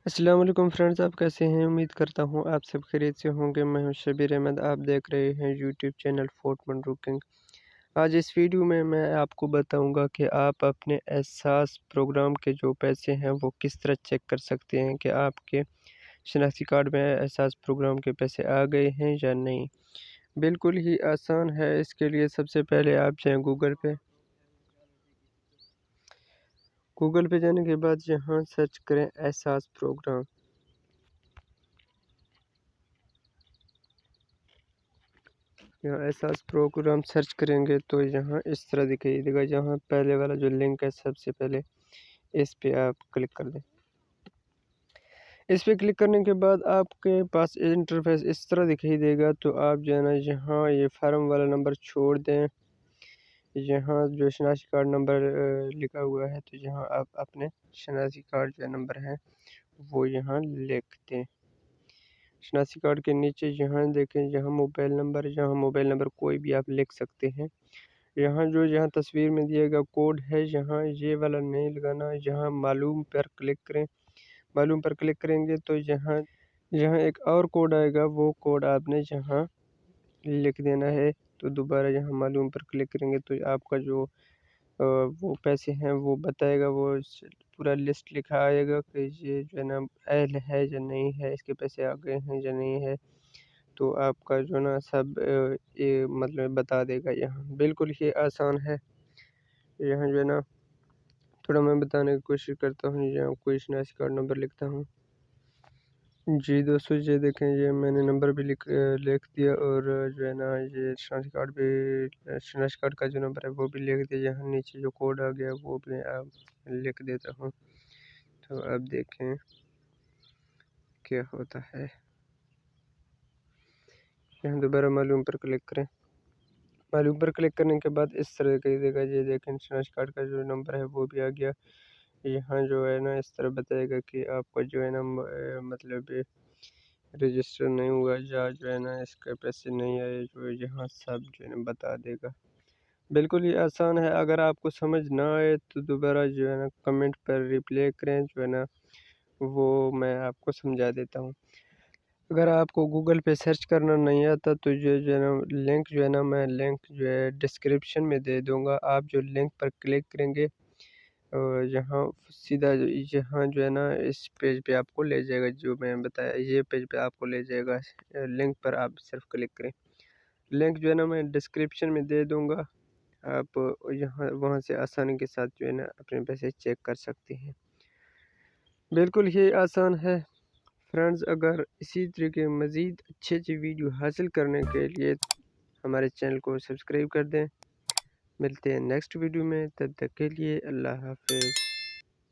अस्सलाम वालेकुम फ्रेंड्स, आप कैसे हैं? उम्मीद करता हूँ आप सब खैरियत से होंगे। मैं हूं शबीर अहमद, आप देख रहे हैं यूट्यूब चैनल फोर्टमन रुकिंग। आज इस वीडियो में मैं आपको बताऊंगा कि आप अपने एहसास प्रोग्राम के जो पैसे हैं वो किस तरह चेक कर सकते हैं कि आपके शनाख्ती कार्ड में एहसास प्रोग्राम के पैसे आ गए हैं या नहीं। बिल्कुल ही आसान है। इसके लिए सबसे पहले आप जाएँ गूगल पे जाने के बाद यहाँ सर्च करें एहसास प्रोग्राम। यहाँ एहसास प्रोग्राम सर्च करेंगे तो यहाँ इस तरह दिखाई देगा। यहाँ पहले वाला जो लिंक है सबसे पहले इस पे आप क्लिक कर दें। इस पे क्लिक करने के बाद आपके पास इंटरफेस इस तरह दिखाई देगा। तो आप जो है ना यहाँ ये फार्म वाला नंबर छोड़ दें। यहाँ जो शनाख्ती कार्ड नंबर लिखा हुआ है तो यहाँ आप अपने शनाख्ती कार्ड जो नंबर है वो यहाँ लिख दें। शनाख्ती कार्ड के नीचे यहाँ देखें, यहाँ मोबाइल नंबर कोई भी आप लिख सकते हैं। यहाँ तस्वीर में दिया गया कोड है, यहाँ ये वाला नहीं लगाना। यहाँ मालूम पर क्लिक करें। मालूम पर क्लिक करेंगे तो यहाँ यहाँ एक और कोड आएगा, वो कोड आपने यहाँ लिख देना है। तो दोबारा यहाँ मालूम पर क्लिक करेंगे तो आपका जो वो पैसे हैं वो बताएगा। वो पूरा लिस्ट लिखा आएगा कि ये जो है ना एल है या नहीं है, इसके पैसे आ गए हैं या नहीं है। तो आपका जो ना सब ये मतलब बता देगा। यहाँ बिल्कुल ही आसान है। यहाँ जो है ना थोड़ा मैं बताने की कोशिश करता हूँ। यहाँ कोई शनाख्ती कार्ड नंबर लिखता हूँ। जी दोस्तों, ये देखें, ये मैंने नंबर भी लिख दिया और जो है ना ये शनाख्ती कार्ड का जो नंबर है वो भी लिख दिया। यहाँ नीचे जो कोड आ गया वो भी आप लिख देता हूँ। तो अब देखें क्या होता है। यहाँ दोबारा मालूम पर क्लिक करें। मालूम पर क्लिक करने के बाद इस तरह का देगा। ये देखें, शनाख्ती कार्ड का जो नंबर है वो भी आ गया। यहाँ जो है ना इस तरह बताएगा कि आपका जो है ना मतलब रजिस्टर नहीं हुआ या जो है ना इसके पैसे नहीं आए। जो यहाँ सब जो है ना बता देगा। बिल्कुल ही आसान है। अगर आपको समझ ना आए तो दोबारा जो है ना कमेंट पर रिप्लाई करें, जो है ना वो मैं आपको समझा देता हूँ। अगर आपको गूगल पे सर्च करना नहीं आता तो जो है ना लिंक जो है ना मैं लिंक जो है डिस्क्रिप्शन में दे दूँगा। आप जो लिंक पर क्लिक करेंगे और यहाँ सीधा यहाँ जो है ना इस पेज पे आपको ले जाएगा। जो मैं बताया ये पेज पे आपको ले जाएगा। लिंक पर आप सिर्फ क्लिक करें। लिंक जो है ना मैं डिस्क्रिप्शन में दे दूँगा। आप यहाँ वहाँ से आसानी के साथ जो है ना अपने पैसे चेक कर सकते हैं। बिल्कुल ही आसान है फ्रेंड्स। अगर इसी तरह के मज़ीद अच्छे वीडियो हासिल करने के लिए हमारे चैनल को सब्सक्राइब कर दें। मिलते हैं नेक्स्ट वीडियो में, तब तक के लिए अल्लाह हाफ़िज़।